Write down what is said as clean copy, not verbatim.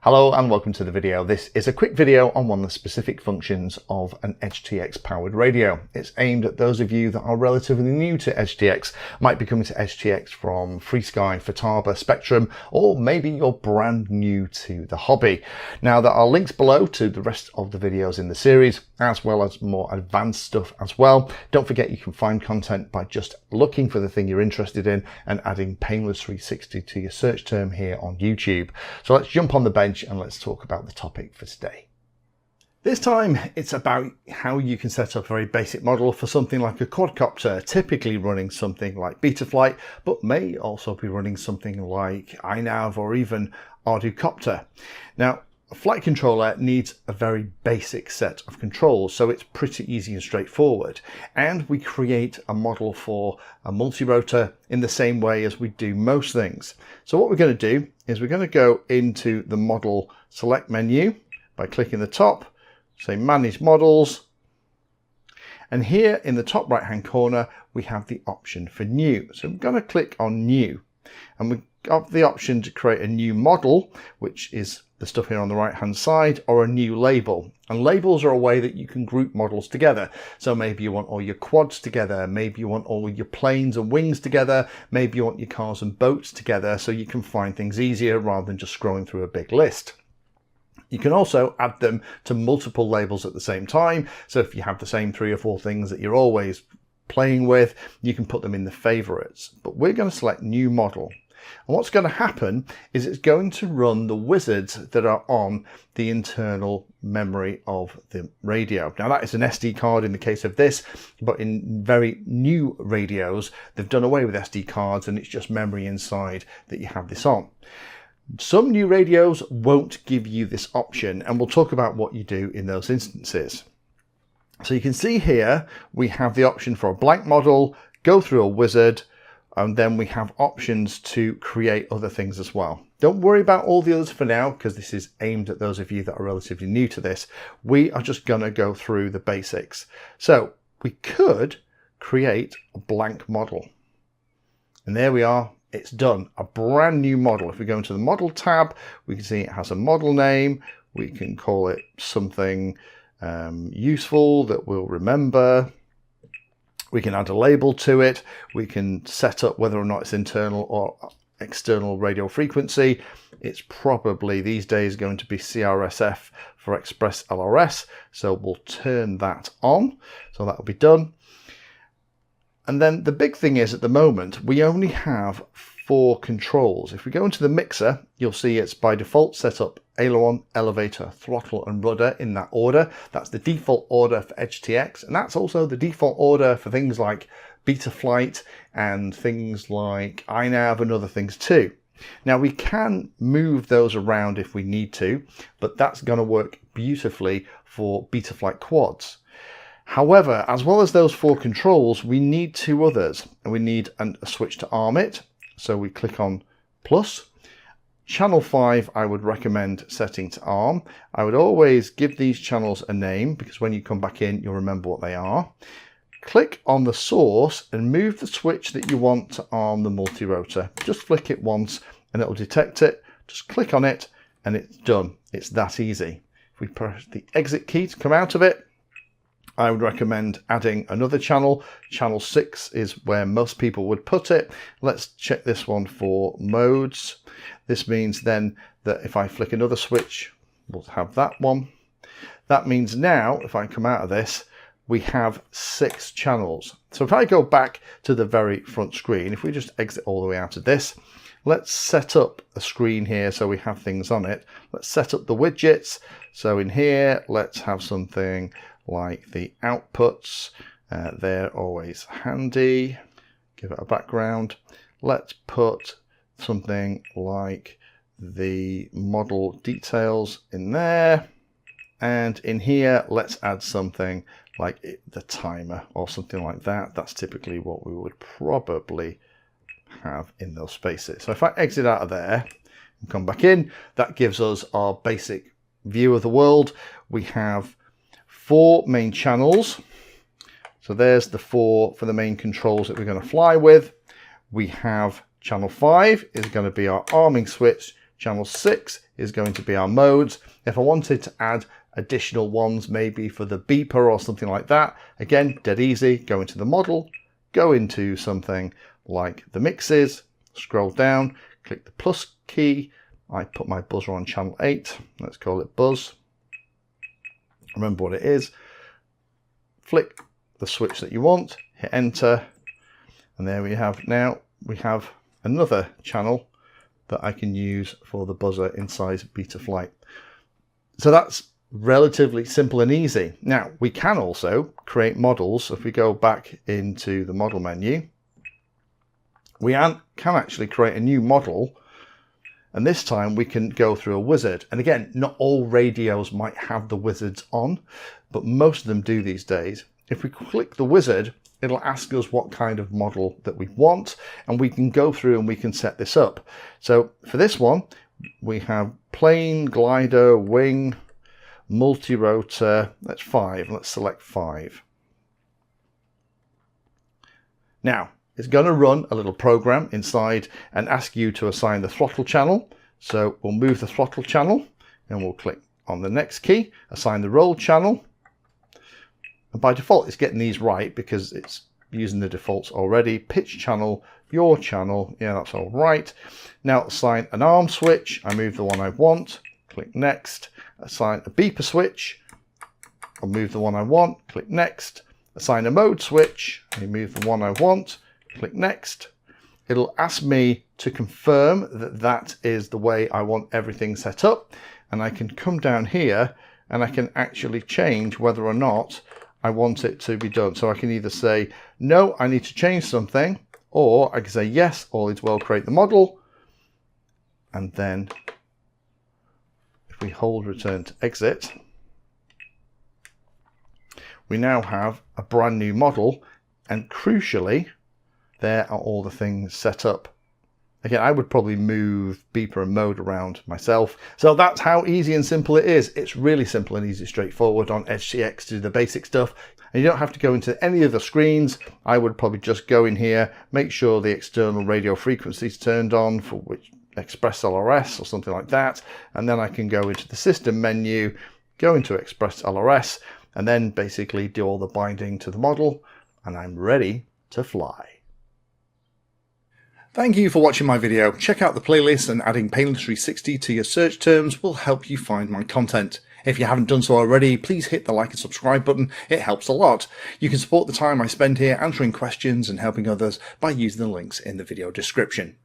Hello and welcome to the video. This is a quick video on one of the specific functions of an EdgeTX powered radio. It's aimed at those of you that are relatively new to EdgeTX, might be coming to EdgeTX from FreeSky, Futaba, Spectrum, or maybe you're brand new to the hobby. Now there are links below to the rest of the videos in the series, as well as more advanced stuff as well. Don't forget you can find content by just looking for the thing you're interested in and adding Painless 360 to your search term here on YouTube. So let's jump on the bench and let's talk about the topic for today. This time it's about how you can set up a very basic model for something like a quadcopter, typically running something like Betaflight, but may also be running something like iNav or even Arducopter. Now, a flight controller needs a very basic set of controls, so it's pretty easy and straightforward. And we create a model for a multi-rotor in the same way as we do most things. So what we're going to do is we're going to go into the model select menu by clicking the top, say manage models. And here in the top right hand corner, we have the option for new. So I'm going to click on new, and we've got the option to create a new model, which is the stuff here on the right hand side, or a new label. And labels are a way that you can group models together. So maybe you want all your quads together, maybe you want all your planes and wings together, maybe you want your cars and boats together, so you can find things easier rather than just scrolling through a big list. You can also add them to multiple labels at the same time. So if you have the same 3 or 4 things that you're always playing with, you can put them in the favorites. But we're going to select new model. And what's going to happen is it's going to run the wizards that are on the internal memory of the radio. Now that is an SD card in the case of this, but in very new radios, they've done away with SD cards and it's just memory inside that you have this on. Some new radios won't give you this option, and we'll talk about what you do in those instances. So you can see here, we have the option for a blank model, go through a wizard, and then we have options to create other things as well. Don't worry about all the others for now, because this is aimed at those of you that are relatively new to this. We are just going to go through the basics. So we could create a blank model. And there we are. It's done. A brand new model. If we go into the model tab, we can see it has a model name. We can call it something useful that we'll remember. We can add a label to it. We can set up whether or not it's internal or external radio frequency. It's probably these days going to be CRSF for Express LRS. So we'll turn that on. So that will be done. And then the big thing is at the moment, we only have 4 controls. If we go into the mixer, you'll see it's by default set up aileron, elevator, throttle and rudder in that order. That's the default order for EdgeTX, and that's also the default order for things like Betaflight and things like iNav and other things too. Now we can move those around if we need to, but that's going to work beautifully for Betaflight quads. However, as well as those 4 controls, we need 2 others, and we need a switch to arm it. So we click on plus. Channel 5 I would recommend setting to arm. I would always give these channels a name, because when you come back in you'll remember what they are. Click on the source and move the switch that you want to arm the multi-rotor. Just flick it once and it will detect it. Just click on it and it's done. It's that easy. If we press the exit key to come out of it, I would recommend adding another channel. Channel 6 is where most people would put it. Let's check this one for modes. This means then that if I flick another switch, we'll have that one. That means now, if I come out of this, we have 6 channels. So if I go back to the very front screen, if we just exit all the way out of this, let's set up a screen here so we have things on it. Let's set up the widgets. So in here, let's have something like the outputs. They're always handy. Give it a background. Let's put something like the model details in there. And in here, let's add something like the timer or something like that. That's typically what we would probably have in those spaces. So if I exit out of there and come back in, that gives us our basic view of the world. We have 4 main channels. So there's the 4 for the main controls that we're going to fly with. We have channel 5 is going to be our arming switch. Channel 6 is going to be our modes. If I wanted to add additional ones, maybe for the beeper or something like that, again, dead easy, go into the model, go into something like the mixes, scroll down, click the plus key. I put my buzzer on channel 8. Let's call it buzz. Remember what it is. Flick the switch that you want, hit enter, and there we have. Now we have another channel that I can use for the buzzer inside Betaflight. So that's relatively simple and easy. Now we can also create models. If we go back into the model menu, we can actually create a new model, and this time we can go through a wizard. And again, not all radios might have the wizards on, but most of them do these days. If we click the wizard, it'll ask us what kind of model that we want, and we can go through and we can set this up. So for this one, we have plane, glider, wing, multi-rotor. That's 5. Let's select 5. Now, it's going to run a little program inside and ask you to assign the throttle channel. So we'll move the throttle channel and we'll click on the next key, assign the roll channel. And by default, it's getting these right because it's using the defaults already. Pitch channel, your channel, yeah, that's all right. Now assign an arm switch. I move the one I want, click next. Assign a beeper switch. I'll move the one I want, click next. Assign a mode switch. I move the one I want, click next. It'll ask me to confirm that that is the way I want everything set up. And I can come down here and I can actually change whether or not I want it to be done. So I can either say, no, I need to change something, or I can say, yes, all is well, create the model. And then if we hold return to exit, we now have a brand new model, and crucially, there are all the things set up. Again, I would probably move beeper and mode around myself. So that's how easy and simple it is. It's really simple and easy, straightforward on EdgeTX to do the basic stuff. And you don't have to go into any of the screens. I would probably just go in here, make sure the external radio frequency is turned on, for which Express LRS or something like that. And then I can go into the system menu, go into Express LRS, and then basically do all the binding to the model, and I'm ready to fly. Thank you for watching my video. Check out the playlist, and adding Pedantry 360 to your search terms will help you find my content. If you haven't done so already, please hit the like and subscribe button. It helps a lot. You can support the time I spend here answering questions and helping others by using the links in the video description.